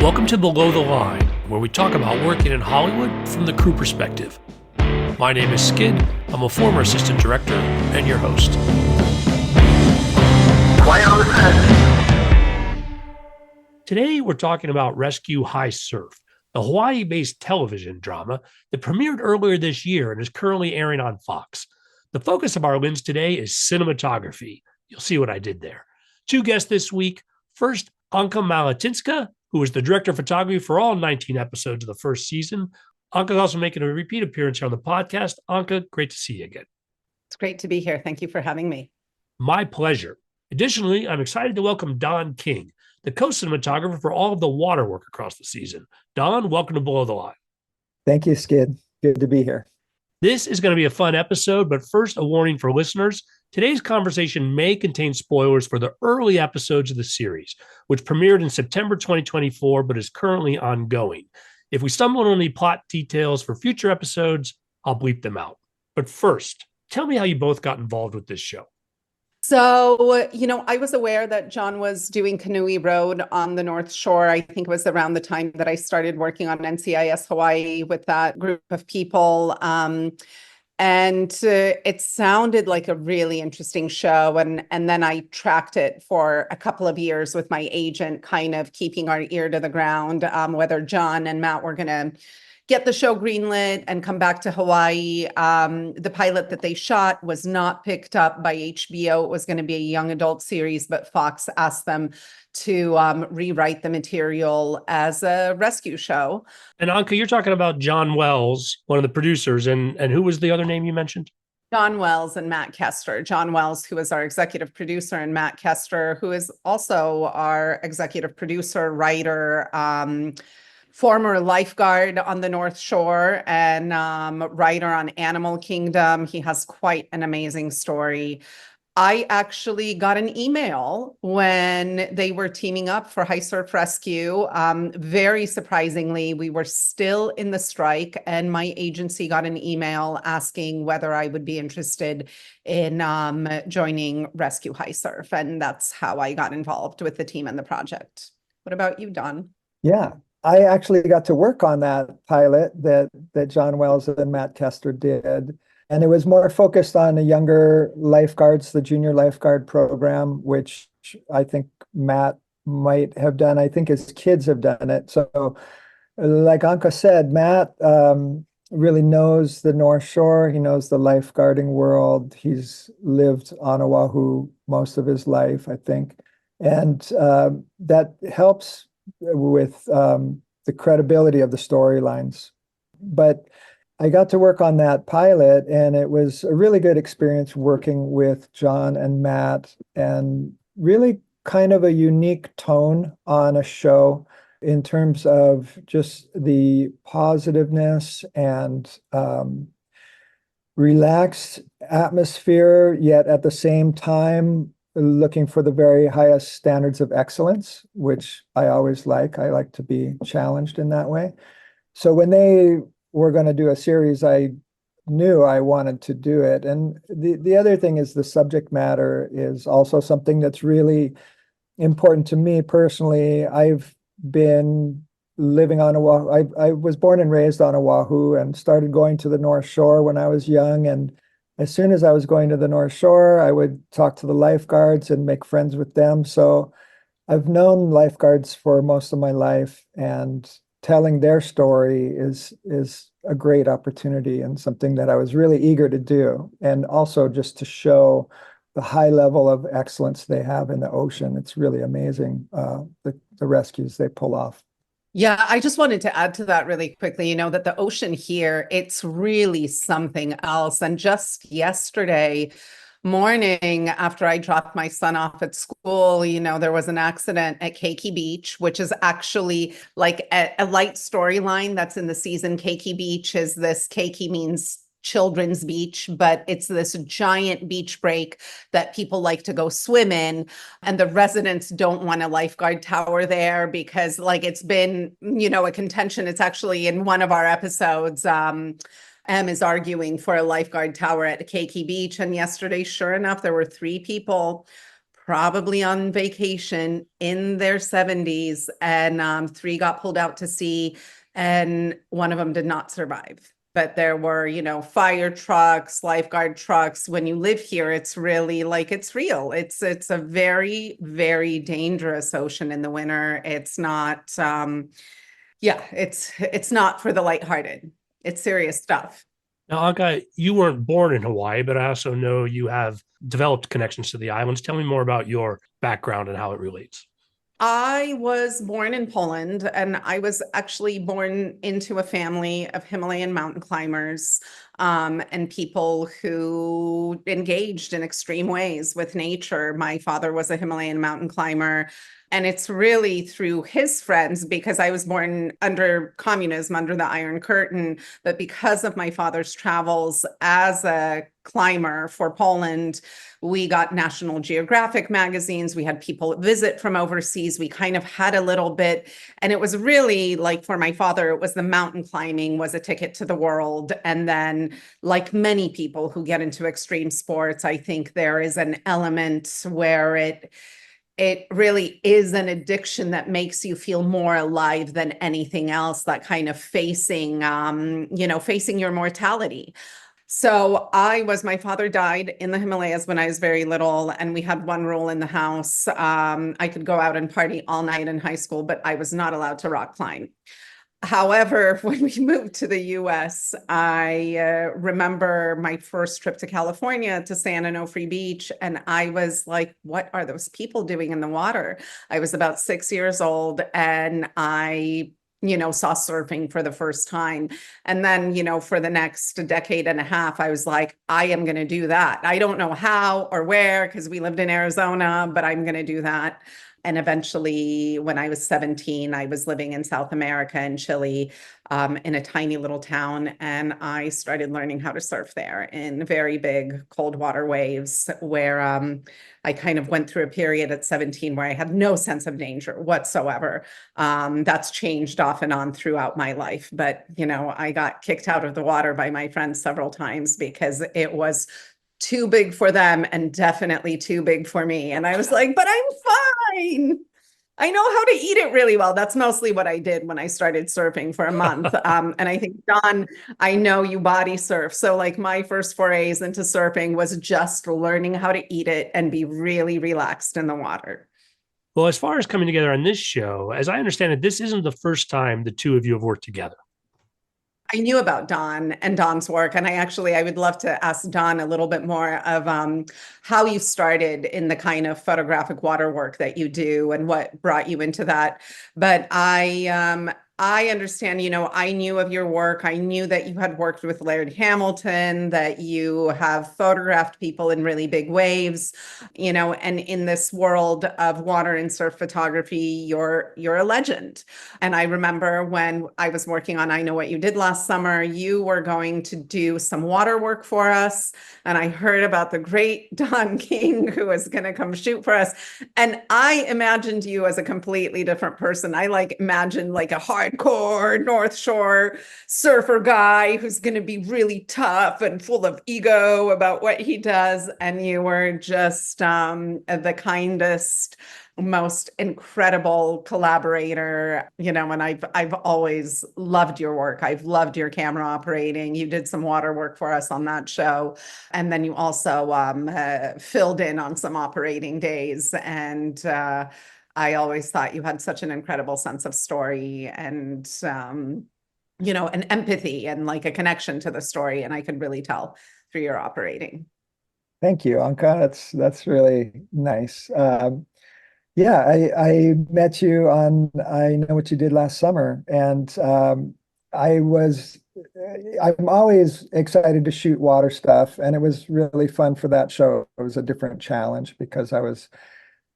Welcome to Below the Line, where we talk about working in Hollywood from the crew perspective. My name is Skid. I'm a former assistant director and your host. Quiet on the set. Today, we're talking about Rescue High Surf, the Hawaii-based television drama that premiered earlier this year and is currently airing on Fox. The focus of our lens today is cinematography. You'll see what I did there. Two guests this week. First, Anka Malatynska, who is the director of photography for all 19 episodes of the first season. Anka is also making a repeat appearance here on the podcast. Anka, great to see you again. It's great to be here. Thank you for having me. My pleasure. Additionally, I'm excited to welcome Don King, the co-cinematographer for all of the water work across the season. Don, welcome to Below the Line. Thank you, Skid. Good to be here. This is going to be a fun episode, but first, a warning for listeners. Today's conversation may contain spoilers for the early episodes of the series, which premiered in September 2024, but is currently ongoing. If we stumble on any plot details for future episodes, I'll bleep them out. But first, tell me how you both got involved with this show. So, I was aware that John was doing Kanui Road on the North Shore. I think it was around the time that I started working on NCIS Hawaii with that group of people. It sounded like a really interesting show. And then I tracked it for a couple of years with my agent, kind of keeping our ear to the ground, whether John and Matt were going to get the show greenlit and come back to Hawaii. The pilot that they shot was not picked up by HBO. It was going to be a young adult series, but Fox asked them to rewrite the material as a rescue show. And Anka, you're talking about John Wells, one of the producers, and who was the other name you mentioned? John Wells and Matt Kester. John Wells, who is our executive producer, and Matt Kester, who is also our executive producer, writer, former lifeguard on the North Shore and writer on Animal Kingdom. He has quite an amazing story. I actually got an email when they were teaming up for High Surf Rescue. Very surprisingly, we were still in the strike, and my agency got an email asking whether I would be interested in joining Rescue High Surf. And that's how I got involved with the team and the project. What about you, Don? Yeah, I actually got to work on that pilot that John Wells and Matt Kester did. And it was more focused on the younger lifeguards, the junior lifeguard program, which I think Matt might have done. I think his kids have done it. So like Anka said, Matt really knows the North Shore. He knows the lifeguarding world. He's lived on Oahu most of his life, I think. And that helps with the credibility of the storylines. But I got to work on that pilot, and it was a really good experience working with John and Matt, and really kind of a unique tone on a show in terms of just the positiveness and relaxed atmosphere, yet at the same time looking for the very highest standards of excellence, which I always like. I like to be challenged in that way. So when they were going to do a series, I knew I wanted to do it. And the other thing is the subject matter is also something that's really important to me personally. I've been living on Oahu. I was born and raised on Oahu and started going to the North Shore when I was young. And as soon as I was going to the North Shore, I would talk to the lifeguards and make friends with them. So I've known lifeguards for most of my life, and telling their story is a great opportunity and something that I was really eager to do. And also just to show the high level of excellence they have in the ocean. It's really amazing, the rescues they pull off. Yeah, I just wanted to add to that really quickly, that the ocean here, it's really something else. And just yesterday morning, after I dropped my son off at school, there was an accident at Keiki Beach, which is actually like a light storyline that's in the season. Keiki Beach is this, Keiki means children's beach, but it's this giant beach break that people like to go swim in. And the residents don't want a lifeguard tower there because it's been, a contention. It's actually in one of our episodes, Em is arguing for a lifeguard tower at Keiki Beach. And yesterday, sure enough, there were 3 people probably on vacation in their 70s, and three got pulled out to sea, and one of them did not survive. But there were, fire trucks, lifeguard trucks. When you live here, it's really like it's real. It's a very, very dangerous ocean in the winter. It's not, it's not for the lighthearted. It's serious stuff. Now, Anka, you weren't born in Hawaii, but I also know you have developed connections to the islands. Tell me more about your background and how it relates. I was born in Poland, and I was actually born into a family of Himalayan mountain climbers, and people who engaged in extreme ways with nature. My father was a Himalayan mountain climber. And it's really through his friends, because I was born under communism, under the Iron Curtain, but because of my father's travels as a climber for Poland, we got National Geographic magazines. We had people visit from overseas. We kind of had a little bit. And it was really like, for my father, it was the mountain climbing was a ticket to the world. And then, like many people who get into extreme sports, I think there is an element where it really is an addiction that makes you feel more alive than anything else, that kind of facing your mortality. So my father died in the Himalayas when I was very little, and we had one rule in the house. I could go out and party all night in high school, but I was not allowed to rock climb. However, when we moved to the US, I remember my first trip to California to San Onofre Beach, and I was like, what are those people doing in the water? I was about 6 years old, and I saw surfing for the first time. And then, for the next decade and a half, I was like, I am going to do that. I don't know how or where, because we lived in Arizona, but I'm going to do that. And eventually, when I was 17, I was living in South America, in Chile, in a tiny little town. And I started learning how to surf there in very big cold water waves, where I kind of went through a period at 17 where I had no sense of danger whatsoever. That's changed off and on throughout my life. But, I got kicked out of the water by my friends several times because it was too big for them and definitely too big for me. And I was like, but I'm fine. I know how to eat it really well. That's mostly what I did when I started surfing for a month. And I think, John, I know you body surf. So like my first forays into surfing was just learning how to eat it and be really relaxed in the water. Well, as far as coming together on this show, as I understand it, this isn't the first time the two of you have worked together. I knew about Don and Don's work, and I would love to ask Don a little bit more of how you started in the kind of photographic water work that you do and what brought you into that. But I understand, I knew of your work. I knew that you had worked with Laird Hamilton, that you have photographed people in really big waves, and in this world of water and surf photography, you're a legend. And I remember when I was working on I Know What You Did Last Summer, you were going to do some water work for us. And I heard about the great Don King, who was going to come shoot for us. And I imagined you as a completely different person. I imagined like a hardcore North Shore surfer guy who's going to be really tough and full of ego about what he does. And you were just the kindest, most incredible collaborator, and I've always loved your work. I've loved your camera operating. You did some water work for us on that show. And then you also filled in on some operating days. And I always thought you had such an incredible sense of story and an empathy and like a connection to the story. And I could really tell through your operating. Thank you, Anka. That's really nice. Yeah, I met you on I Know What You Did Last Summer, and I'm always excited to shoot water stuff, and it was really fun for that show. It was a different challenge because I was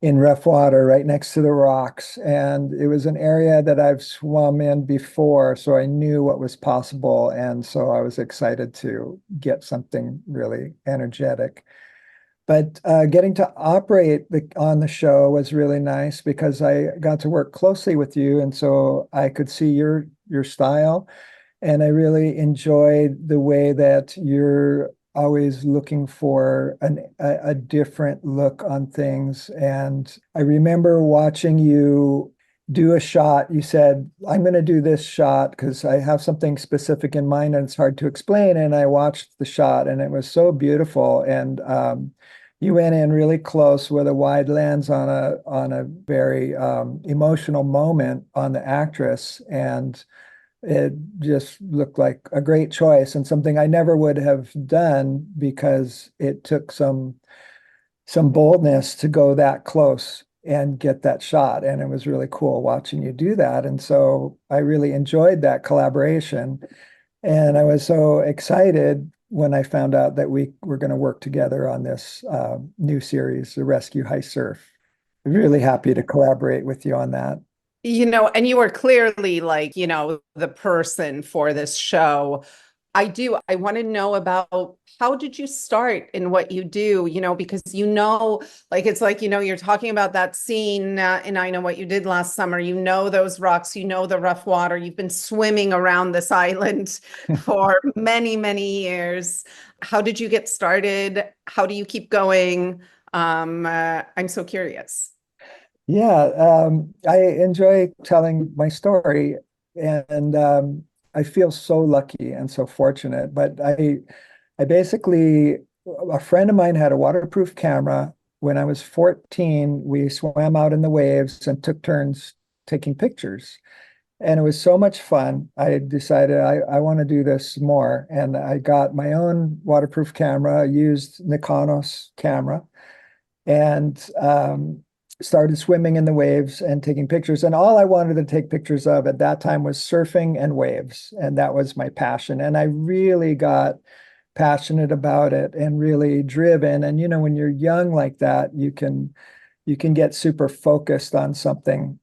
in rough water right next to the rocks, and it was an area that I've swum in before, so I knew what was possible, and so I was excited to get something really energetic. But getting to operate on the show was really nice because I got to work closely with you, and so I could see your style, and I really enjoyed the way that your always looking for a different look on things. And I remember watching you do a shot. You said, I'm going to do this shot because I have something specific in mind and it's hard to explain. And I watched the shot and it was so beautiful. And you went in really close with a wide lens on a very emotional moment on the actress. And it just looked like a great choice and something I never would have done because it took some boldness to go that close and get that shot. And it was really cool watching you do that. And so I really enjoyed that collaboration. And I was so excited when I found out that we were going to work together on this new series, The Rescue High Surf. Really happy to collaborate with you on that. And you were clearly like, the person for this show. I want to know about how did you start in what you do, because like it's like, you're talking about that scene and I Know What You Did Last Summer, those rocks, the rough water, you've been swimming around this island for many, many years. How did you get started? How do you keep going? I'm so curious. Yeah, I enjoy telling my story, and I feel so lucky and so fortunate. But I basically, a friend of mine had a waterproof camera. When I was 14, we swam out in the waves and took turns taking pictures. And it was so much fun. I decided I want to do this more. And I got my own waterproof camera, used Nikonos camera, and started swimming in the waves and taking pictures. And all I wanted to take pictures of at that time was surfing and waves. And that was my passion. And I really got passionate about it and really driven. And when you're young like that, you can get super focused on something.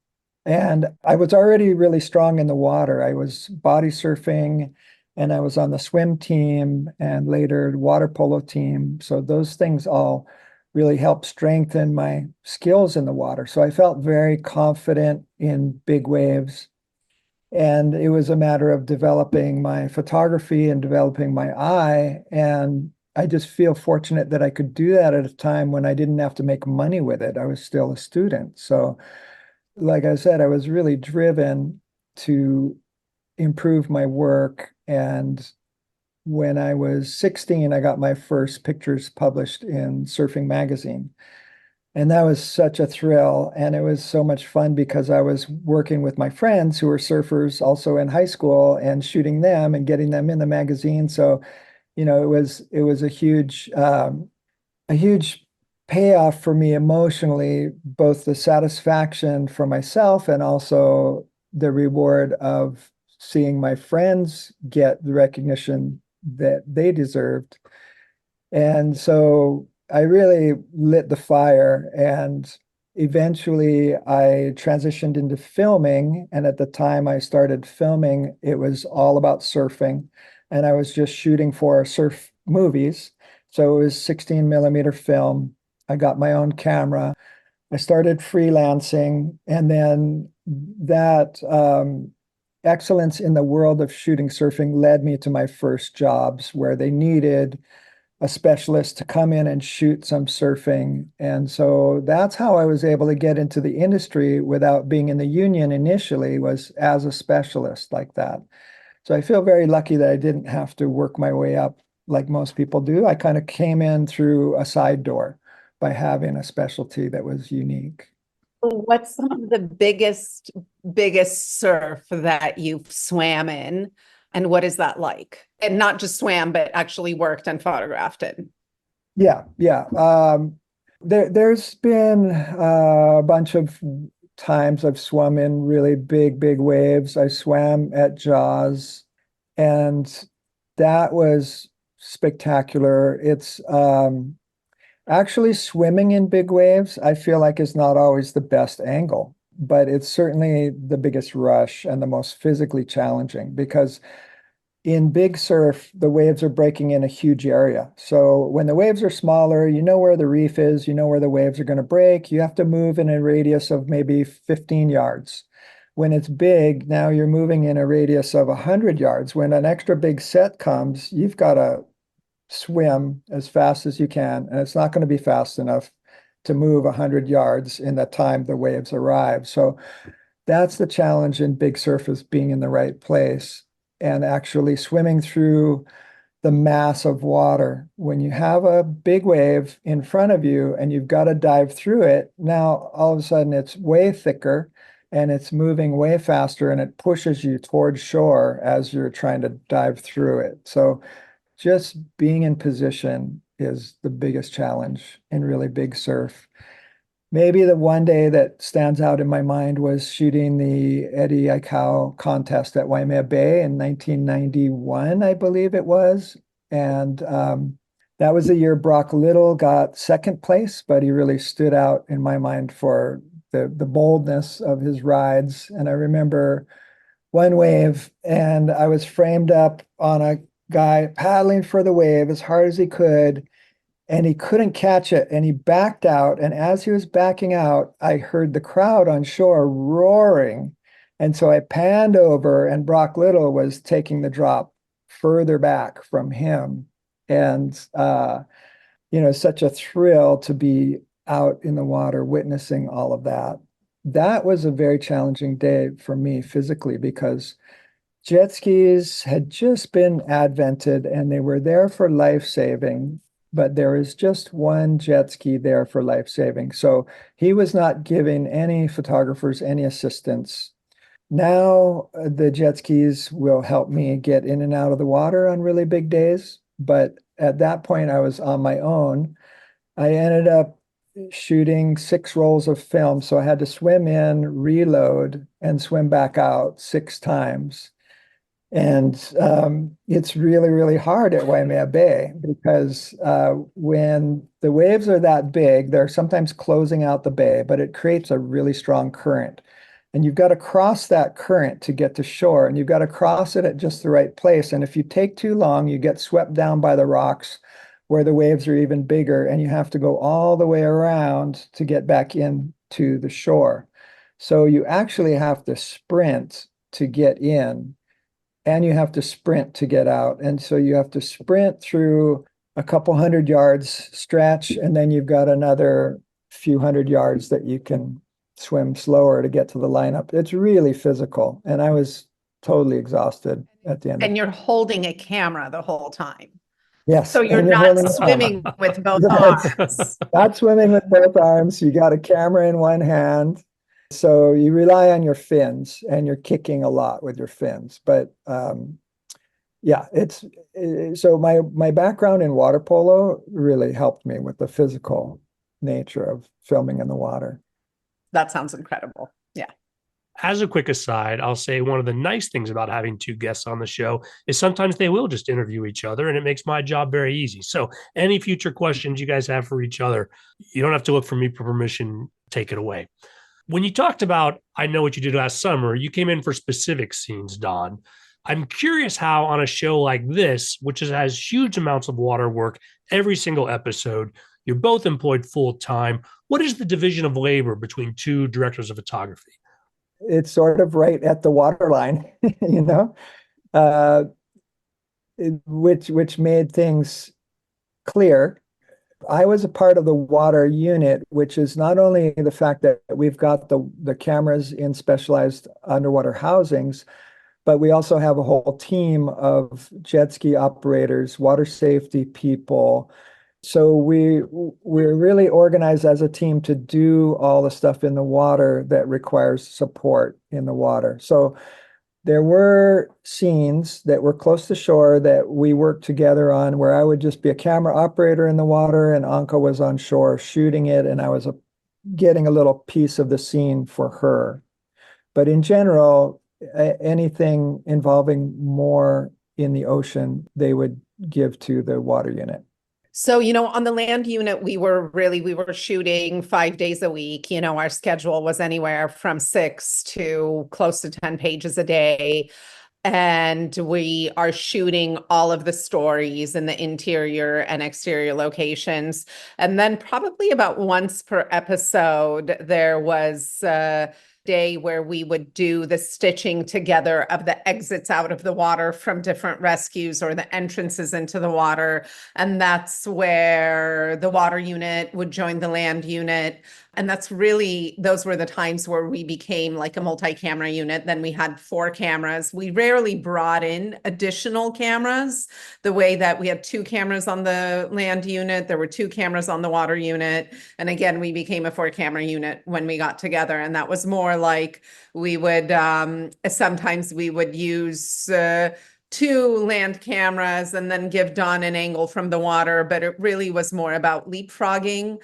And I was already really strong in the water. I was body surfing and I was on the swim team and later water polo team. So those things all really helped strengthen my skills in the water. So I felt very confident in big waves. And it was a matter of developing my photography and developing my eye. And I just feel fortunate that I could do that at a time when I didn't have to make money with it. I was still a student. So, like I said, I was really driven to improve my work. And when I was 16, I got my first pictures published in Surfing Magazine. And that was such a thrill. And it was so much fun because I was working with my friends who were surfers also in high school and shooting them and getting them in the magazine. So, it was a huge payoff for me emotionally, both the satisfaction for myself and also the reward of seeing my friends get the recognition that they deserved. And so I really lit the fire and eventually I transitioned into filming. And at the time I started filming, it was all about surfing. And I was just shooting for surf movies. So it was 16 millimeter film. I got my own camera. I started freelancing. And then that excellence in the world of shooting surfing led me to my first jobs where they needed a specialist to come in and shoot some surfing. And so that's how I was able to get into the industry without being in the union initially, was as a specialist like that. So I feel very lucky that I didn't have to work my way up like most people do. I kind of came in through a side door by having a specialty that was unique. What's some of the biggest surf that you've swam in? And what is that like? And not just swam, but actually worked and photographed it. Yeah, yeah. There's been a bunch of times I've swum in really big, big waves. I swam at Jaws, and that was spectacular. It's actually swimming in big waves, I feel like is not always the best angle, but it's certainly the biggest rush and the most physically challenging because in big surf, the waves are breaking in a huge area. So when the waves are smaller, you know where the reef is, you know where the waves are going to break. You have to move in a radius of maybe 15 yards. When it's big, now you're moving in a radius of 100 yards. When an extra big set comes, you've got to swim as fast as you can, and it's not going to be fast enough to move 100 yards in the time the waves arrive. So that's the challenge in big surf, is being in the right place and actually swimming through the mass of water. When you have a big wave in front of you and you've got to dive through it, now all of a sudden it's way thicker and it's moving way faster and it pushes you towards shore as you're trying to dive through it. So just being in position is the biggest challenge in really big surf. Maybe the one day that stands out in my mind was shooting the Eddie Aikau contest at Waimea Bay in 1991, I believe it was. And that was the year Brock Little got second place, but he really stood out in my mind for the boldness of his rides. And I remember one wave, and I was framed up on a guy paddling for the wave as hard as he could, and he couldn't catch it, and he backed out. And as he was backing out, I heard the crowd on shore roaring. And so I panned over, and Brock Little was taking the drop further back from him. And such a thrill to be out in the water witnessing all of that. That was a very challenging day for me physically, because jet skis had just been advented and they were there for life saving, but there is just one jet ski there for life saving. So he was not giving any photographers any assistance. Now the jet skis will help me get in and out of the water on really big days. But at that point, I was on my own. I ended up shooting 6 rolls of film. So I had to swim in, reload, and swim back out 6 times. And it's really, really hard at Waimea Bay, because when the waves are that big, they're sometimes closing out the bay, but it creates a really strong current. And you've got to cross that current to get to shore, and you've got to cross it at just the right place. And if you take too long, you get swept down by the rocks where the waves are even bigger, and you have to go all the way around to get back in to the shore. So you actually have to sprint to get in, and you have to sprint to get out. And so you have to sprint through a couple 100 yards stretch, and then you've got another few 100 yards that you can swim slower to get to the lineup. It's really physical. And I was totally exhausted at the end. And you're holding a camera the whole time. Yes. So you're and not holding swimming with both Yes. arms. Not swimming with both arms. You got a camera in one hand. So you rely on your fins, and you're kicking a lot with your fins. But yeah, so my background in water polo really helped me with the physical nature of filming in the water. That sounds incredible. Yeah. As a quick aside, I'll say one of the nice things about having 2 guests on the show is sometimes they will just interview each other, and it makes my job very easy. So any future questions you guys have for each other, you don't have to look for me for permission. Take it away. When you talked about, I know what you did last summer, you came in for specific scenes, Don. I'm curious how on a show like this, which has huge amounts of water work every single episode, you're both employed full time. What is the division of labor between 2 directors of photography? It's sort of right at the waterline, uh, which made things clear. I was a part of the water unit, which is not only the fact that we've got the cameras in specialized underwater housings, but we also have a whole team of jet ski operators, water safety people. So we're really organized as a team to do all the stuff in the water that requires support in the water. So there were scenes that were close to shore that we worked together on, where I would just be a camera operator in the water and Anka was on shore shooting it, and I was getting a little piece of the scene for her. But in general, anything involving more in the ocean, they would give to the water unit. So, on the land unit, we were shooting 5 days a week. Our schedule was anywhere from 6 to close to 10 pages a day. And we are shooting all of the stories in the interior and exterior locations. And then probably about once per episode, there was day where we would do the stitching together of the exits out of the water from different rescues or the entrances into the water. And that's where the water unit would join the land unit. And that's really, those were the times where we became like a multi-camera unit. Then we had 4 cameras. We rarely brought in additional cameras, the way that we had 2 cameras on the land unit, there were 2 cameras on the water unit. And again, we became a 4-camera unit when we got together. And that was more like we would, sometimes we would use 2 land cameras and then give Don an angle from the water, but it really was more about leapfrogging,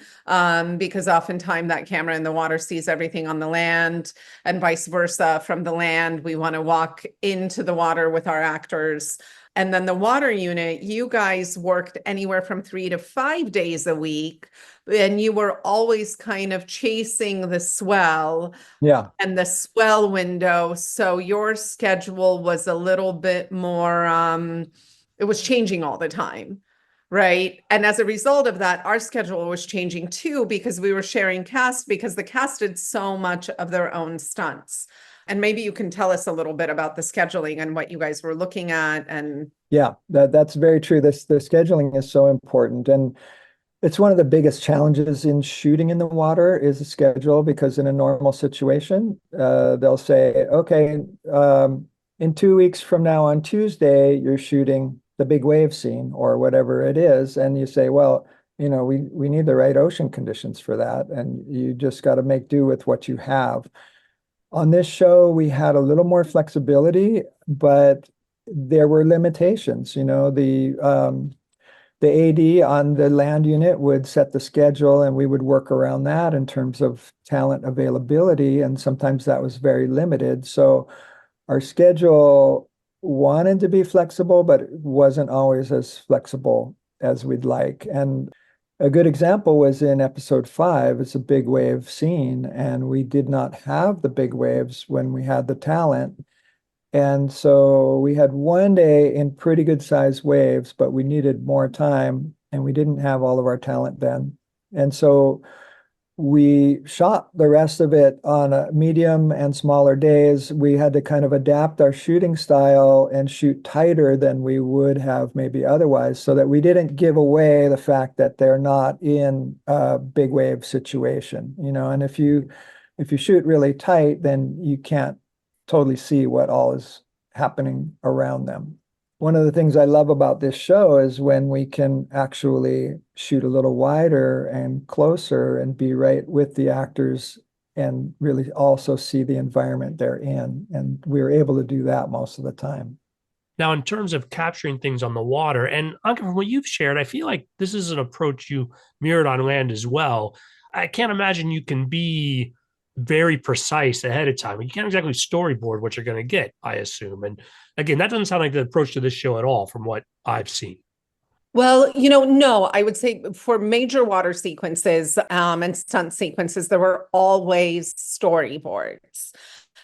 because oftentimes that camera in the water sees everything on the land, and vice versa. From the land, we want to walk into the water with our actors. And then the water unit, you guys worked anywhere from 3 to 5 days a week, and you were always kind of chasing the swell Yeah. and the swell window. So your schedule was a little bit more, it was changing all the time, right? And as a result of that, our schedule was changing too, because we were sharing cast, because the cast did so much of their own stunts. And maybe you can tell us a little bit about the scheduling and what you guys were looking at. And Yeah, that's very true. The scheduling is so important. And it's one of the biggest challenges in shooting in the water is the schedule, because in a normal situation, they'll say, okay, in 2 weeks from now on Tuesday, you're shooting the big wave scene or whatever it is. And you say, well, we need the right ocean conditions for that. And you just got to make do with what you have. On this show, we had a little more flexibility, but there were limitations. The AD on the land unit would set the schedule, and we would work around that in terms of talent availability. And sometimes that was very limited. So our schedule wanted to be flexible, but it wasn't always as flexible as we'd like. And a good example was in episode 5. It's a big wave scene, and we did not have the big waves when we had the talent. And so we had one day in pretty good sized waves, but we needed more time, and we didn't have all of our talent then. And so we shot the rest of it on a medium and smaller days. We had to kind of adapt our shooting style and shoot tighter than we would have maybe otherwise, so that we didn't give away the fact that they're not in a big wave situation. And if you shoot really tight, then you can't totally see what all is happening around them. One of the things I love about this show is when we can actually shoot a little wider and closer and be right with the actors and really also see the environment they're in. And we were able to do that most of the time. Now, in terms of capturing things on the water, and Anka, from what you've shared, I feel like this is an approach you mirrored on land as well. I can't imagine you can be very precise ahead of time. You can't exactly storyboard what you're going to get, I assume. And again, that doesn't sound like the approach to this show at all from what I've seen. well, no, I would say for major water sequences, and stunt sequences, there were always storyboards.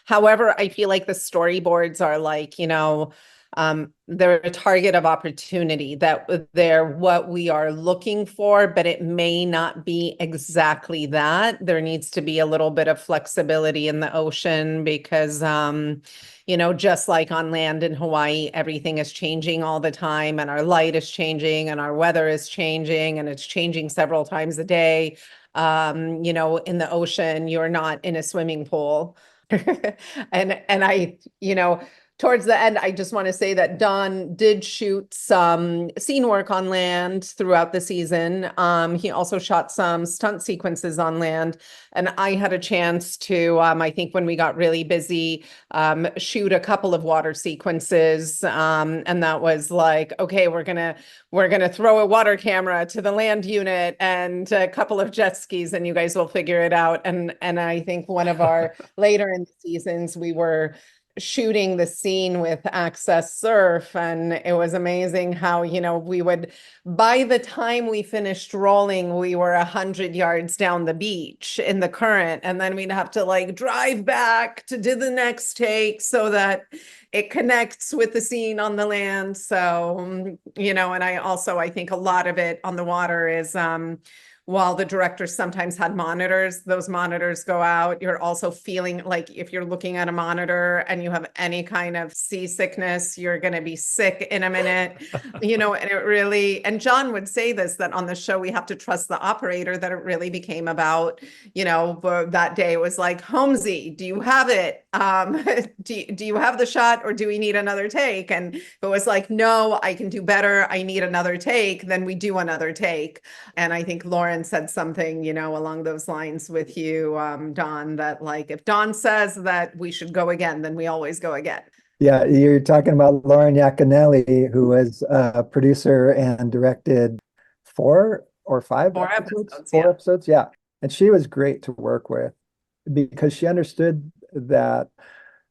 However, I feel like the storyboards are like, they're a target of opportunity, that they're what we are looking for, but it may not be exactly that. There needs to be a little bit of flexibility in the ocean, because, just like on land in Hawaii, everything is changing all the time, and our light is changing, and our weather is changing, and it's changing several times a day. In the ocean, you're not in a swimming pool. And towards the end, I just want to say that Don did shoot some scene work on land throughout the season. He also shot some stunt sequences on land, and I had a chance to, I think when we got really busy, shoot a couple of water sequences. And that was like, okay, we're gonna throw a water camera to the land unit and a couple of jet skis, and you guys will figure it out. And I think one of our later in the seasons, we were shooting the scene with access surf, and it was amazing how we would, by the time we finished rolling, we were 100 yards down the beach in the current, and then we'd have to like drive back to do the next take so that it connects with the scene on the land. So and I think a lot of it on the water is while the directors sometimes had monitors, those monitors go out. You're also feeling like if you're looking at a monitor and you have any kind of seasickness, you're going to be sick in a minute, and it really, and John would say this, that on the show, we have to trust the operator, that it really became about, that day it was like, Holmesy, do you have it? Do you have the shot, or do we need another take? And if it was like, no, I can do better, I need another take, then we do another take. And I think Lauren said something, along those lines with you, Don, that like, if Don says that we should go again, then we always go again. Yeah, you're talking about Lauren Yaconelli, who was a producer and directed 4 or 5 Four episodes, episodes, 4 episodes. Yeah. And she was great to work with because she understood that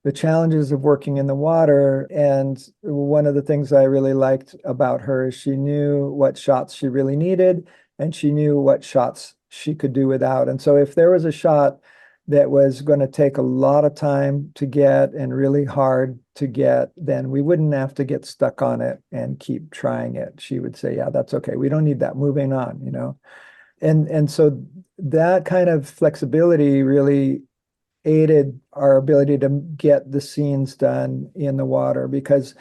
the challenges of working in the water. And one of the things I really liked about her is she knew what shots she really needed, and she knew what shots she could do without. And so if there was a shot that was going to take a lot of time to get and really hard to get, then we wouldn't have to get stuck on it and keep trying it. She would say, yeah, that's okay. We don't need that. Moving on. And so that kind of flexibility really aided our ability to get the scenes done in the water, because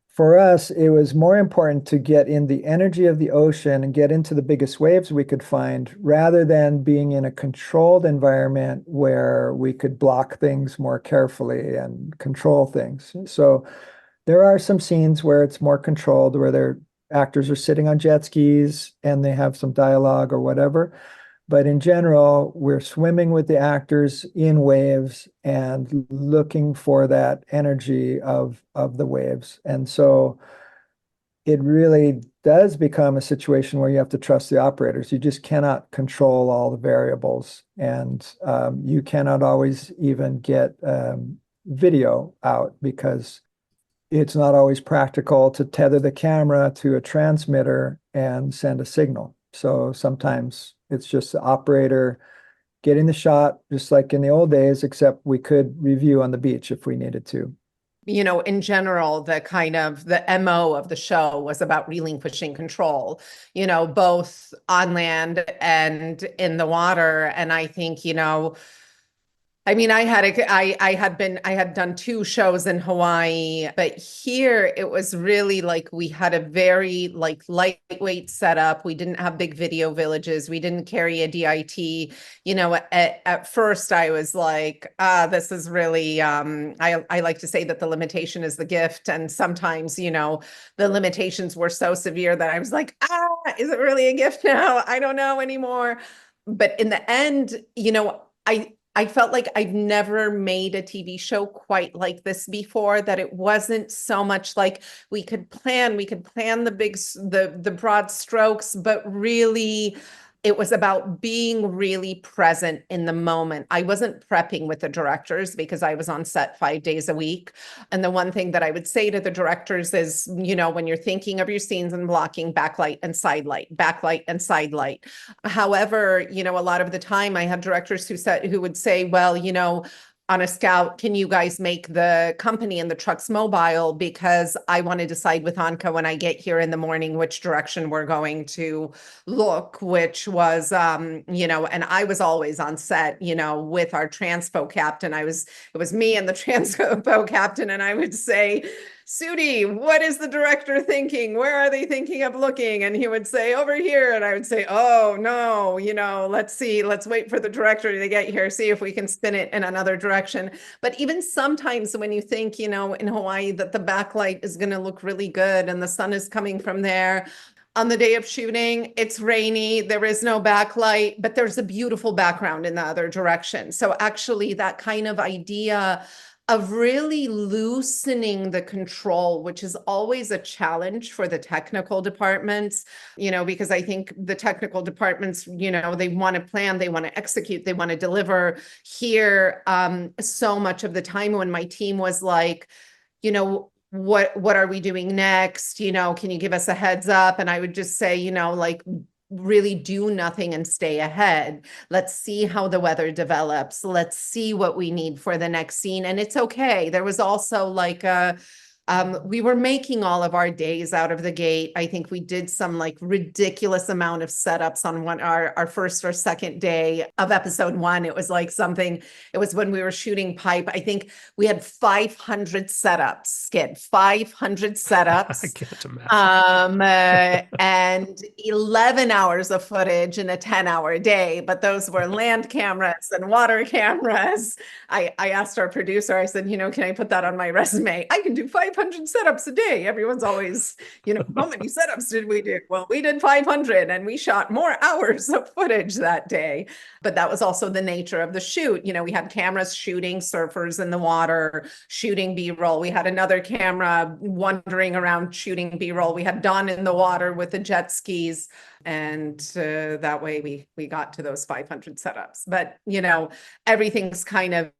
for us, it was more important to get in the energy of the ocean and get into the biggest waves we could find, rather than being in a controlled environment where we could block things more carefully and control things. So there are some scenes where it's more controlled, where their actors are sitting on jet skis and they have some dialogue or whatever. But in general, we're swimming with the actors in waves and looking for that energy of the waves. And so it really does become a situation where you have to trust the operators. You just cannot control all the variables, and you cannot always even get video out, because it's not always practical to tether the camera to a transmitter and send a signal. So sometimes it's just the operator getting the shot, just like in the old days, except we could review on the beach if we needed to. In general, the MO of the show was about relinquishing control, both on land and in the water. And I think, I had done 2 shows in Hawaii, but here it was really like we had a very like lightweight setup. We didn't have big video villages. We didn't carry a DIT. At first I was like, this is really, I like to say that the limitation is the gift. And sometimes, the limitations were so severe that I was like, is it really a gift now? I don't know anymore. But in the end, I felt like I'd never made a TV show quite like this before, that it wasn't so much like we could plan the broad strokes, but really it was about being really present in the moment. I wasn't prepping with the directors because I was on set 5 days a week. And the one thing that I would say to the directors is, when you're thinking of your scenes and blocking, backlight and side light, backlight and side light. However, a lot of the time I had directors who would say, well, on a scout, can you guys make the company and the trucks mobile? Because I want to decide with Anka when I get here in the morning which direction we're going to look, which was, and I was always on set, with our transpo captain. It was me and the transpo captain, and I would say, Sudi, what is the director thinking? Where are they thinking of looking? And he would say, over here. And I would say, oh, no, let's see. Let's wait for the director to get here, see if we can spin it in another direction. But even sometimes when you think, in Hawaii, that the backlight is going to look really good and the sun is coming from there, on the day of shooting, it's rainy, there is no backlight, but there's a beautiful background in the other direction. So actually that kind of idea of really loosening the control, which is always a challenge for the technical departments, because I think the technical departments, they want to plan, they want to execute, they want to deliver. Here, so much of the time when my team was like, what are we doing next? Can you give us a heads up? And I would just say, like, really do nothing and stay ahead. Let's see how the weather develops. Let's see what we need for the next scene. And it's okay. There was also like We were making all of our days out of the gate. I think we did some like ridiculous amount of setups on our first or second day of episode 1. It was like something, it was when we were shooting pipe. I think we had 500 setups, Skid, 500 I setups. can't imagine. And 11 hours of footage in a 10-hour day, but those were land cameras and water cameras. I asked our producer, I said, can I put that on my resume? I can do 500 setups a day. Everyone's always, how many setups did we do? Well, we did 500 and we shot more hours of footage that day. But that was also the nature of the shoot. We had cameras shooting surfers in the water, shooting B-roll. We had another camera wandering around shooting B-roll. We had Dawn in the water with the jet skis. And that way we got to those 500 setups. But, everything's kind of,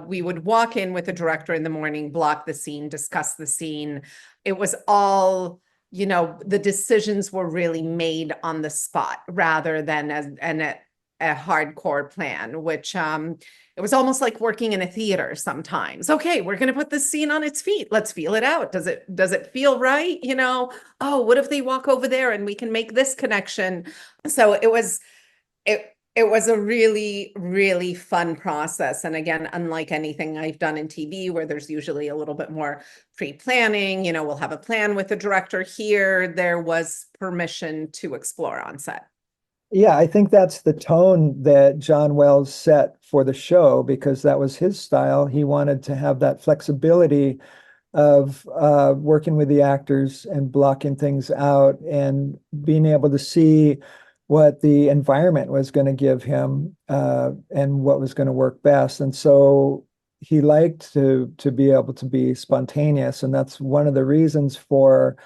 we would walk in with the director in the morning, block the scene, discuss the scene. It was all, the decisions were really made on the spot rather than a hardcore plan, which it was almost like working in a theater sometimes. Okay, we're going to put this scene on its feet. Let's feel it out. Does it feel right? Oh, what if they walk over there and we can make this connection? So it was a really, really fun process. And again, unlike anything I've done in TV, where there's usually a little bit more pre-planning, we'll have a plan with the director. Here, there was permission to explore on set. Yeah, I think that's the tone that John Wells set for the show because that was his style. He wanted to have that flexibility of working with the actors and blocking things out and being able to see what the environment was going to give him and what was going to work best. And so he liked to be able to be spontaneous. And that's one of the reasons for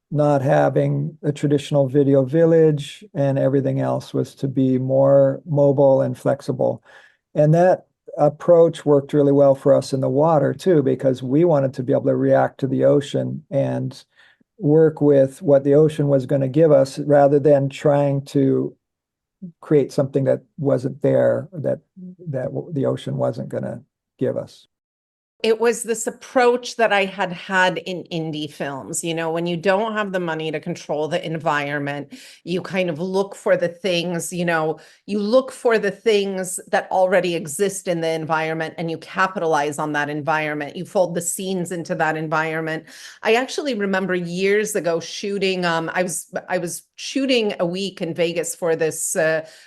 not having a traditional video village, and everything else was to be more mobile and flexible. And that approach worked really well for us in the water too, because we wanted to be able to react to the ocean and work with what the ocean was going to give us rather than trying to create something that wasn't there, that the ocean wasn't going to give us. It was this approach that I had had in indie films. When you don't have the money to control the environment, you kind of look for the things, you look for the things that already exist in the environment and you capitalize on that environment. You fold the scenes into that environment. I actually remember years ago shooting, I was shooting a week in Vegas for this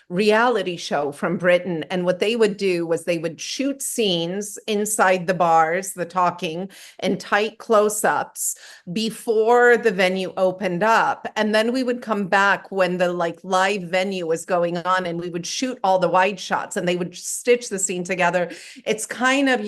reality show from Britain. And what they would do was they would shoot scenes inside the bar, the talking and tight close-ups before the venue opened up. And then we would come back when the live venue was going on and we would shoot all the wide shots and they would stitch the scene together. It's kind of,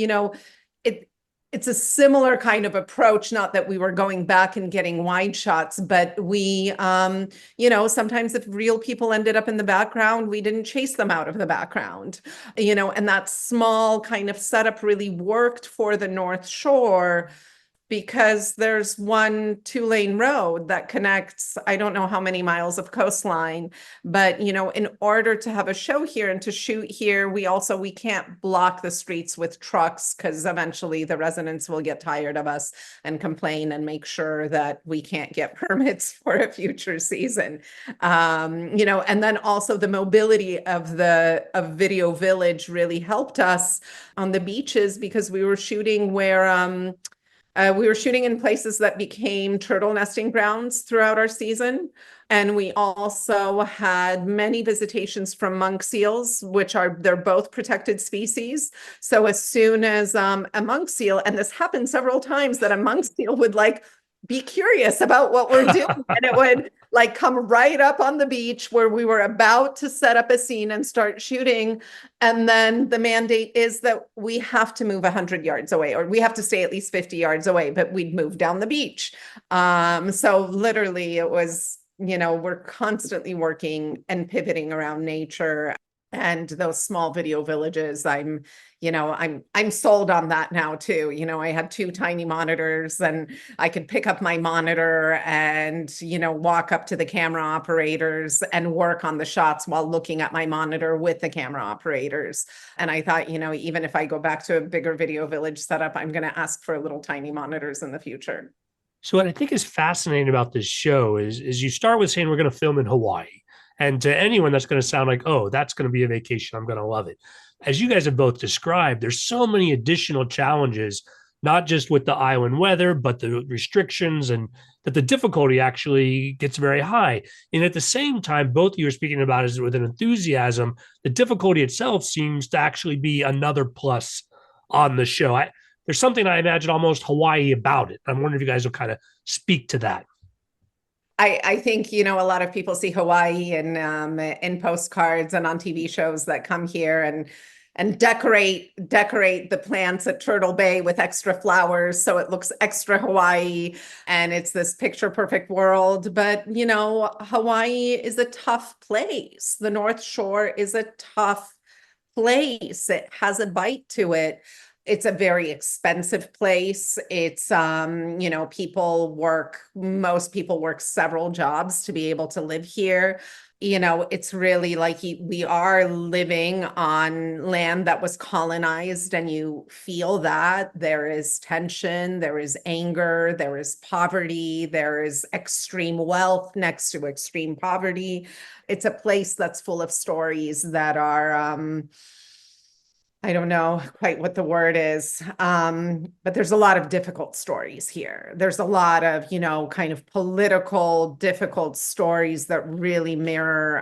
it's a similar kind of approach, not that we were going back and getting wide shots, but we, sometimes if real people ended up in the background, we didn't chase them out of the background, and that small kind of setup really worked for the North Shore because there's one 2-lane road that connects, I don't know how many miles of coastline, but, in order to have a show here and to shoot here, we can't block the streets with trucks because eventually the residents will get tired of us and complain and make sure that we can't get permits for a future season. And then also the mobility of Video Village really helped us on the beaches because we were shooting where, we were shooting in places that became turtle nesting grounds throughout our season. And we also had many visitations from monk seals, they're both protected species. So as soon as a monk seal, and this happened several times, that a monk seal would be curious about what we're doing. And it would come right up on the beach where we were about to set up a scene and start shooting. And then the mandate is that we have to move 100 yards away, or we have to stay at least 50 yards away, but we'd move down the beach. So literally it was, we're constantly working and pivoting around nature. And those small video villages, I'm sold on that now too. I had two tiny monitors, and I could pick up my monitor and walk up to the camera operators and work on the shots while looking at my monitor with the camera operators. And I thought, even if I go back to a bigger video village setup, I'm going to ask for little tiny monitors in the future. So what I think is fascinating about this show is you start with saying we're going to film in Hawaii. And to anyone that's going to sound like, oh, that's going to be a vacation. I'm going to love it. As you guys have both described, there's so many additional challenges, not just with the island weather, but the restrictions, and that the difficulty actually gets very high. And at the same time, both of you are speaking about is with an enthusiasm. The difficulty itself seems to actually be another plus on the show. There's something I imagine almost Hawaii about it. I'm wondering if you guys will kind of speak to that. I think, a lot of people see Hawaii in postcards and on TV shows that come here and decorate the plants at Turtle Bay with extra flowers so it looks extra Hawaii, and it's this picture perfect world. But Hawaii is a tough place. The North Shore is a tough place. It has a bite to it. It's a very expensive place. It's most people work several jobs to be able to live here. It's really like we are living on land that was colonized, and you feel that there is tension, there is anger, there is poverty, there is extreme wealth next to extreme poverty. It's a place that's full of stories that are I don't know quite what the word is, but there's a lot of difficult stories here. There's a lot of, kind of political, difficult stories that really mirror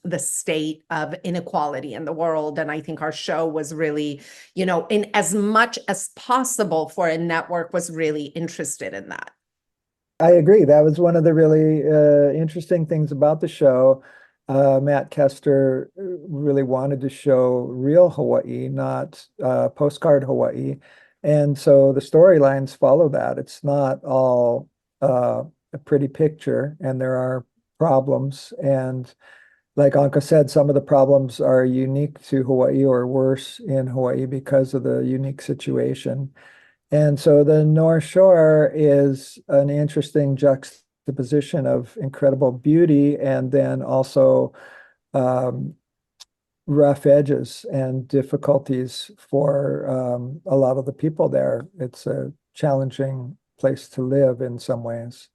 the state of inequality in the world. And I think our show was really, in as much as possible for a network, was really interested in that. I agree. That was one of the really interesting things about the show. Matt Kester really wanted to show real Hawaii, not postcard Hawaii. And so the storylines follow that. It's not all a pretty picture, and there are problems. And like Anka said, some of the problems are unique to Hawaii or worse in Hawaii because of the unique situation. And so the North Shore is an interesting juxtaposition of incredible beauty and then also um, rough edges and difficulties for a lot of the people there. It's a challenging place to live in some ways.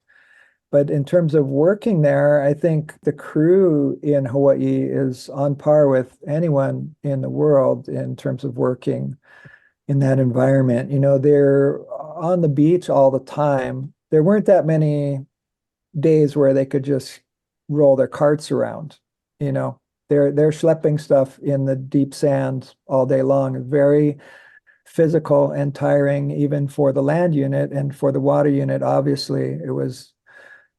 But in terms of working there, I think the crew in Hawaii is on par with anyone in the world in terms of working in that environment. They're on the beach all the time. There weren't that many days where they could just roll their carts around. They're schlepping stuff in the deep sand all day long. Very physical and tiring, even for the land unit, and for the water unit. Obviously, it was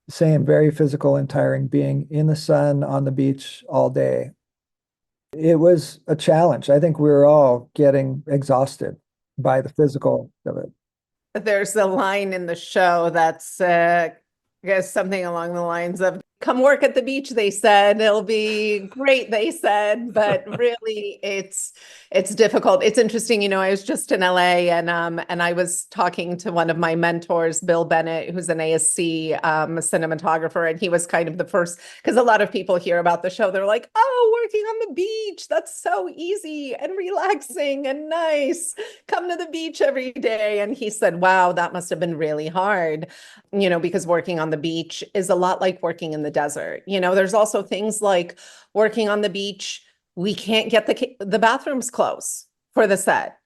the same, very physical and tiring, being in the sun on the beach all day. It was a challenge. I think we were all getting exhausted by the physical of it. There's a line in the show that's I guess something along the lines of, come work at the beach, they said. It'll be great, they said. But really, it's difficult. It's interesting, I was just in LA, and I was talking to one of my mentors, Bill Bennett, who's an ASC cinematographer, and he was kind of the first, because a lot of people hear about the show, they're like, oh, working on the beach, that's so easy and relaxing and nice. Come to the beach every day. And he said, wow, that must have been really hard, because working on the beach is a lot like working in the desert. There's also things like working on the beach, we can't get the bathrooms close for the set.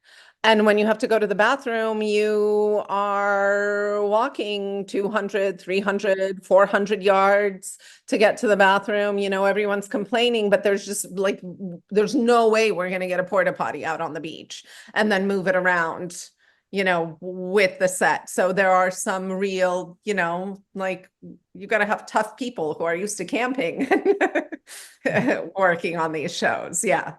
And when you have to go to the bathroom, you are walking 200, 300, 400 yards to get to the bathroom. Everyone's complaining, but there's no way we're going to get a porta potty out on the beach and then move it around, with the set. So there are some real, like, you got to have tough people who are used to camping working on these shows. Yeah.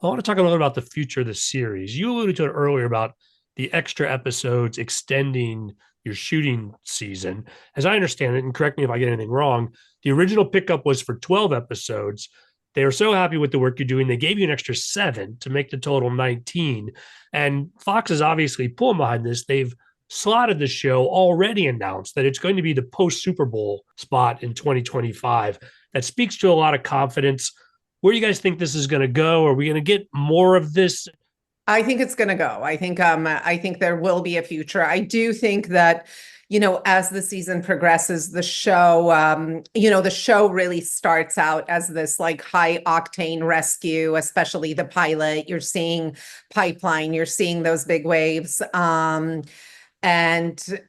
I want to talk a little about the future of the series. You alluded to it earlier about the extra episodes extending your shooting season. As I understand it, and correct me if I get anything wrong, the original pickup was for 12 episodes. They are so happy with the work you're doing. They gave you an extra 7 to make the total 19. And Fox is obviously pulling behind this. They've slotted the show, already announced that it's going to be the post Super Bowl spot in 2025. That speaks to a lot of confidence. Where do you guys think this is going to go? Are we going to get more of this? I think it's going to go. I think there will be a future. I do think that, as the season progresses, the show, the show really starts out as this like high octane rescue, especially the pilot. You're seeing pipeline, you're seeing those big waves. And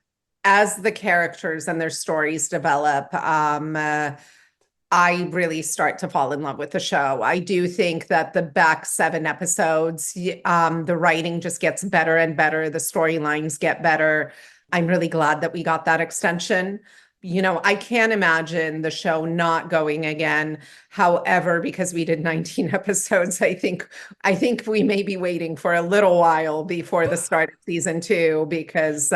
as the characters and their stories develop, I really start to fall in love with the show. I do think that the back 7 episodes, the writing just gets better and better. The storylines get better. I'm really glad that we got that extension. I can't imagine the show not going again. However, because we did 19 episodes, I think we may be waiting for a little while before the start of season 2, because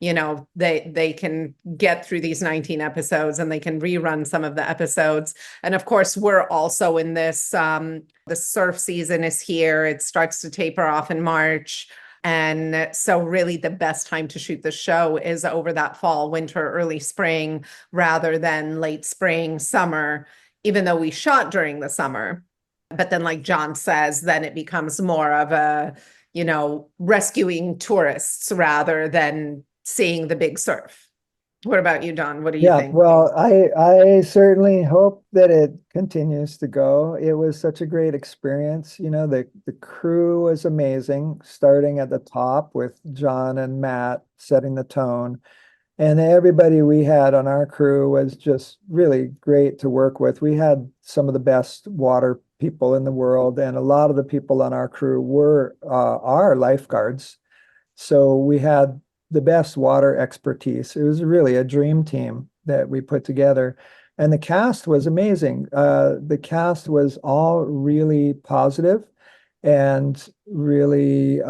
they can get through these 19 episodes and they can rerun some of the episodes. And of course, we're also in this, the surf season is here. It starts to taper off in March. And so really the best time to shoot the show is over that fall, winter, early spring, rather than late spring, summer, even though we shot during the summer. But then, like John says, then it becomes more of a, rescuing tourists rather than seeing the big surf. What about you, Don? What do you think? Well, I certainly hope that it continues to go. It was such a great experience. The crew was amazing, starting at the top with John and Matt setting the tone. And everybody we had on our crew was just really great to work with. We had some of the best water people in the world, and a lot of the people on our crew were our lifeguards. So we had the best water expertise. It was really a dream team that we put together. And the cast was amazing. The cast was all really positive and really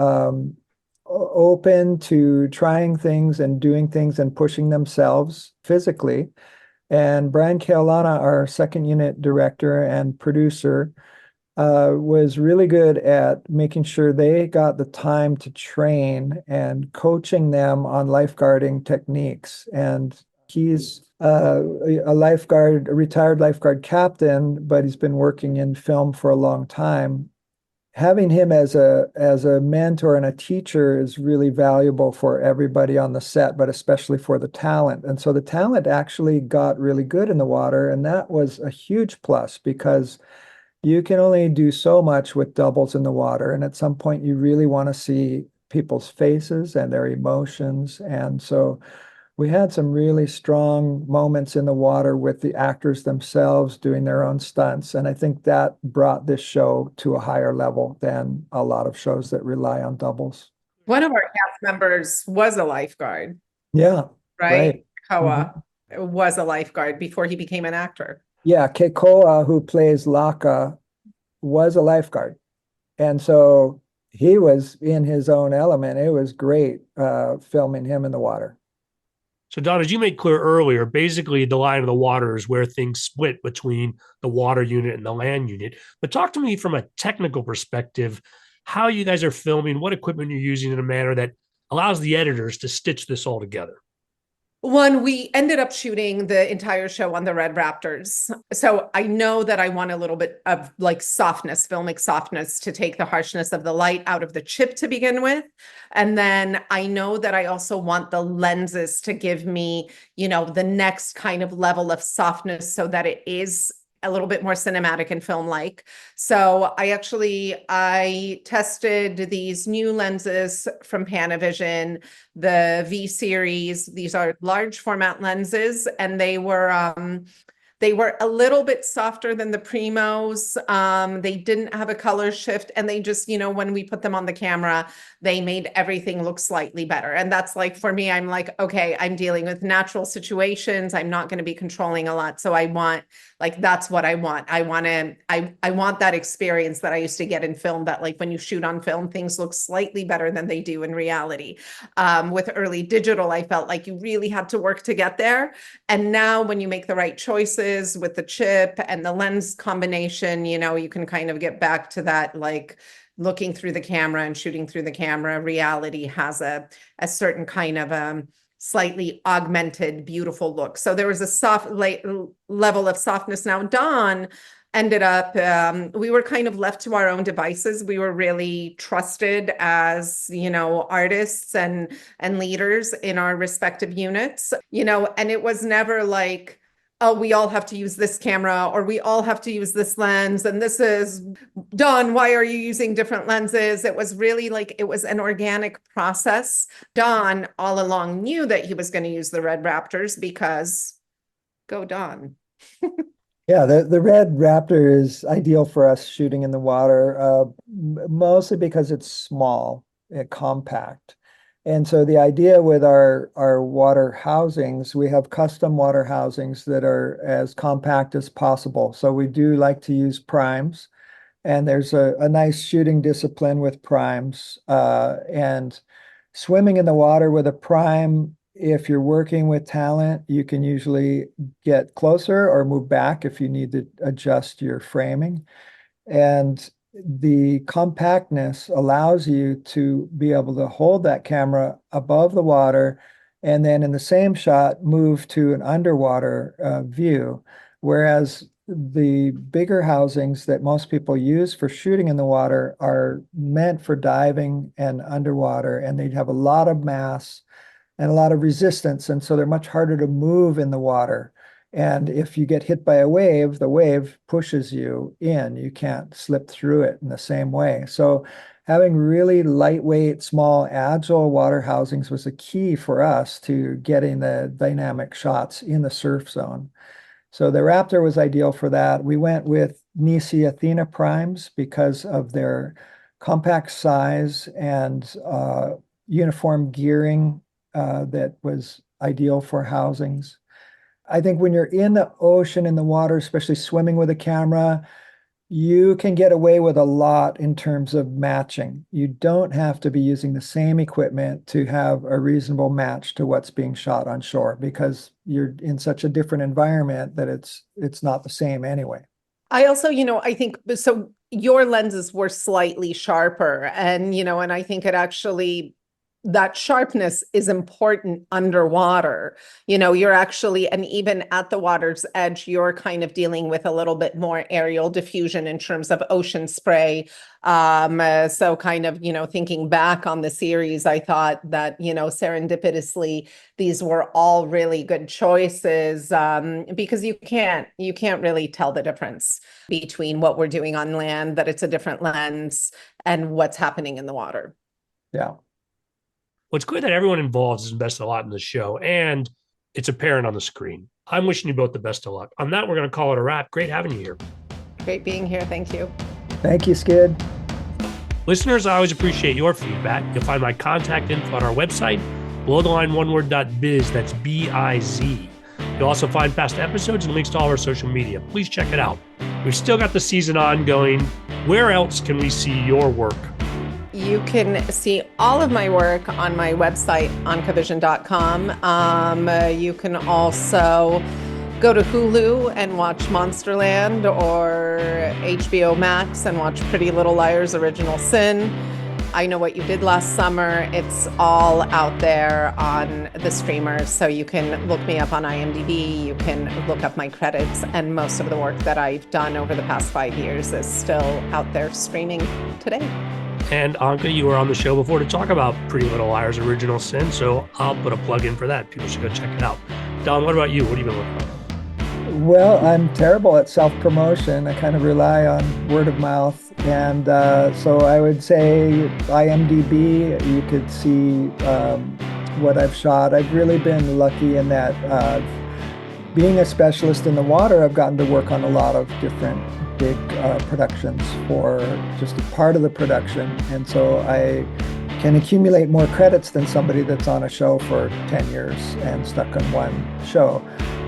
open to trying things and doing things and pushing themselves physically. And Brian Kealana, our second unit director and producer, was really good at making sure they got the time to train and coaching them on lifeguarding techniques. And he's a lifeguard, a retired lifeguard captain, but he's been working in film for a long time. Having him as a mentor and a teacher is really valuable for everybody on the set, but especially for the talent. And so the talent actually got really good in the water, and that was a huge plus, because you can only do so much with doubles in the water. And at some point, you really want to see people's faces and their emotions. And so we had some really strong moments in the water with the actors themselves doing their own stunts. And I think that brought this show to a higher level than a lot of shows that rely on doubles. One of our cast members was a lifeguard. Yeah. Right? Koa Mm-hmm. was a lifeguard before he became an actor. Yeah, Keikoa, who plays Laka, was a lifeguard. And so he was in his own element. It was great filming him in the water. So, Don, as you made clear earlier, basically the line of the water is where things split between the water unit and the land unit. But talk to me from a technical perspective, how you guys are filming, what equipment you're using in a manner that allows the editors to stitch this all together. One, we ended up shooting the entire show on the Red Raptors. So I know that I want a little bit of like softness, filmic softness, to take the harshness of the light out of the chip to begin with. And then I know that I also want the lenses to give me, the next kind of level of softness so that it is a little bit more cinematic and film-like. So I tested these new lenses from Panavision, the V series. These are large format lenses, and they were a little bit softer than the Primos. They didn't have a color shift, and they just, when we put them on the camera, they made everything look slightly better. And that's like, for me, I'm like, okay, I'm dealing with natural situations. I'm not going to be controlling a lot. So I want, that's what I want. I want that experience that I used to get in film, that like when you shoot on film, things look slightly better than they do in reality. With early digital, I felt like you really had to work to get there. And now when you make the right choices, lenses with the chip and the lens combination, you can kind of get back to that, like looking through the camera and shooting through the camera. Reality has a certain kind of slightly augmented, beautiful look. So there was a soft level of softness. Now, Dawn ended up, we were kind of left to our own devices. We were really trusted as, artists and leaders in our respective units, and it was never like, oh, we all have to use this camera, or we all have to use this lens, and this is Dawn, why are you using different lenses? It was really like, it was an organic process. Dawn all along knew that he was going to use the red Raptors, because go Dawn. Yeah, the red Raptor is ideal for us shooting in the water, mostly because it's small and compact. And so the idea with our water housings, we have custom water housings that are as compact as possible. So we do like to use primes, and there's a nice shooting discipline with primes. And swimming in the water with a prime, if you're working with talent, you can usually get closer or move back if you need to adjust your framing. And the compactness allows you to be able to hold that camera above the water, and then in the same shot, move to an underwater view. Whereas the bigger housings that most people use for shooting in the water are meant for diving and underwater, and they have a lot of mass and a lot of resistance. And so they're much harder to move in the water. And if you get hit by a wave, the wave pushes you in. You can't slip through it in the same way. So having really lightweight, small, agile water housings was a key for us to getting the dynamic shots in the surf zone. So the Raptor was ideal for that. We went with Nisi Athena primes because of their compact size and uniform gearing that was ideal for housings. I think when you're in the ocean, in the water, especially swimming with a camera, you can get away with a lot in terms of matching. You don't have to be using the same equipment to have a reasonable match to what's being shot on shore, because you're in such a different environment that it's not the same anyway. I also, I think, so your lenses were slightly sharper, and, and I think it actually, that sharpness is important underwater. You're actually, and even at the water's edge, you're kind of dealing with a little bit more aerial diffusion in terms of ocean spray. So kind of, thinking back on the series, I thought that, serendipitously, these were all really good choices, because you can't really tell the difference between what we're doing on land, that it's a different lens, and what's happening in the water. Yeah. Well, it's clear that everyone involved has invested a lot in the show, and it's apparent on the screen. I'm wishing you both the best of luck. On that, we're going to call it a wrap. Great having you here. Great being here. Thank you. Thank you, Skid. Listeners, I always appreciate your feedback. You'll find my contact info on our website, belowtheline1word.biz. That's B-I-Z. You'll also find past episodes and links to all our social media. Please check it out. We've still got the season ongoing. Where else can we see your work? You can see all of my work on my website, ankavision.com. You can also go to Hulu and watch Monsterland, or HBO Max and watch Pretty Little Liars Original Sin. I Know What You Did Last Summer. It's all out there on the streamers. So you can look me up on IMDb. You can look up my credits, and most of the work that I've done over the past 5 years is still out there streaming today. And Anka, you were on the show before to talk about Pretty Little Liars Original Sin, so I'll put a plug in for that. People should go check it out. Don, what about you? What have you been looking for? Well, I'm terrible at self-promotion. I kind of rely on word of mouth. And so I would say IMDb, you could see what I've shot. I've really been lucky in that being a specialist in the water, I've gotten to work on a lot of different big productions for just a part of the production. And so I can accumulate more credits than somebody that's on a show for 10 years and stuck on one show.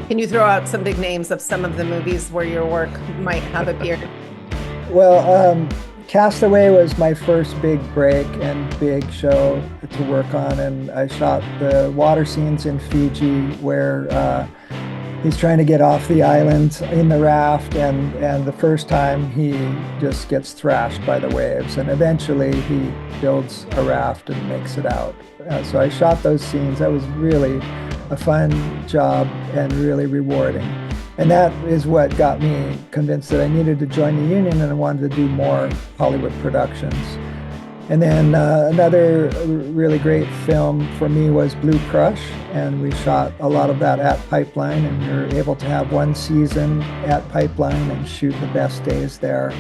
Can you throw out some big names of some of the movies where your work might have appeared? Well, Castaway was my first big break and big show to work on, and I shot the water scenes in Fiji where he's trying to get off the island in the raft, and the first time he just gets thrashed by the waves, and eventually he builds a raft and makes it out. So I shot those scenes. That was really a fun job and really rewarding. And that is what got me convinced that I needed to join the union and I wanted to do more Hollywood productions. And then another really great film for me was Blue Crush, and we shot a lot of that at Pipeline, and we were able to have one season at Pipeline and shoot the best days there.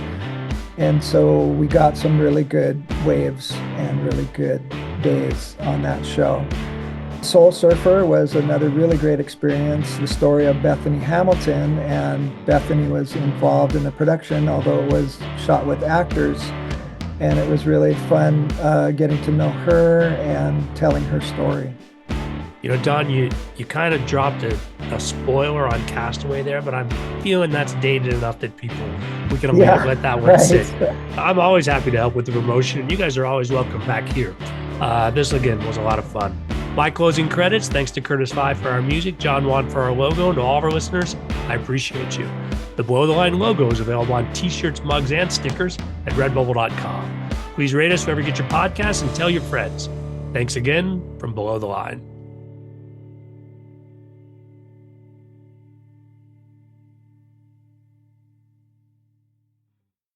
And so we got some really good waves and really good days on that show. Soul Surfer was another really great experience, the story of Bethany Hamilton, and Bethany was involved in the production, although it was shot with actors. And it was really fun getting to know her and telling her story. You know, Don, you kind of dropped a spoiler on Castaway there, but I'm feeling that's dated enough that we can let that one sit. I'm always happy to help with the promotion, and you guys are always welcome back here. This, again, was a lot of fun. My closing credits, thanks to Curtis Five for our music, John Wan for our logo, and to all of our listeners, I appreciate you. The Below the Line logo is available on t-shirts, mugs, and stickers at redbubble.com. Please rate us wherever you get your podcasts and tell your friends. Thanks again from Below the Line.